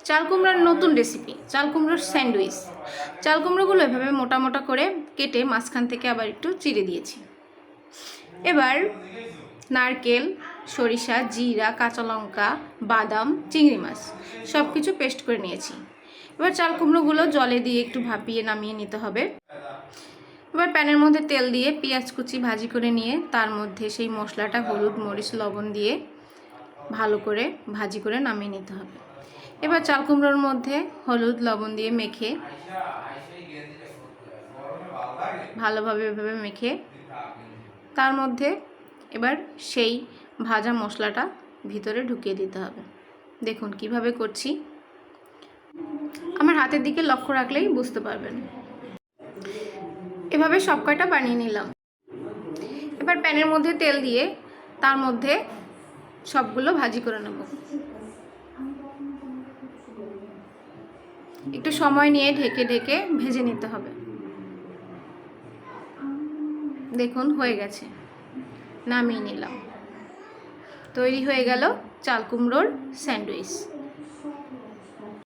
চাল কুমড়ার নতুন রেসিপি, চাল কুমড়োর স্যান্ডউইচ। চাল কুমড়োগুলো এভাবে মোটা মোটা করে কেটে মাঝখান থেকে আবার একটু চিড়ে দিয়েছি। এবার নারকেল, সরিষা, জিরা, কাঁচা লঙ্কা, বাদাম, চিংড়ি মাছ সব কিছু পেস্ট করে নিয়েছি। এবার চাল কুমড়োগুলো জলে দিয়ে একটু ভাপিয়ে নামিয়ে নিতে হবে। এবার প্যানের মধ্যে তেল দিয়ে পেঁয়াজ কুচি ভাজি করে নিয়ে তার মধ্যে সেই মশলাটা হলুদ, মরিচ, লবণ দিয়ে ভালো করে ভাজি করে নামিয়ে নিতে হবে। এবার চাল কুমড়োর মধ্যে হলুদ লবণ দিয়ে মেখে ভালোভাবে এভাবে মেখে তার মধ্যে এবার সেই ভাজা মশলাটা ভিতরে ঢুকিয়ে দিতে হবে। দেখুন কিভাবে করছি, আমার হাতের দিকে লক্ষ্য রাখলেই বুঝতে পারবেন। এভাবে সব কয়টা বানিয়ে নিলাম। এবার প্যানের মধ্যে তেল দিয়ে তার মধ্যে সবগুলো ভাজি করে নেব। একটু সময় নিয়ে ঢেকে ঢেকে ভেজে নিতে হবে। দেখুন হয়ে গেছে, নামিয়ে নিলাম। তৈরি হয়ে গেল চাল কুমড়োর স্যান্ডউইচ।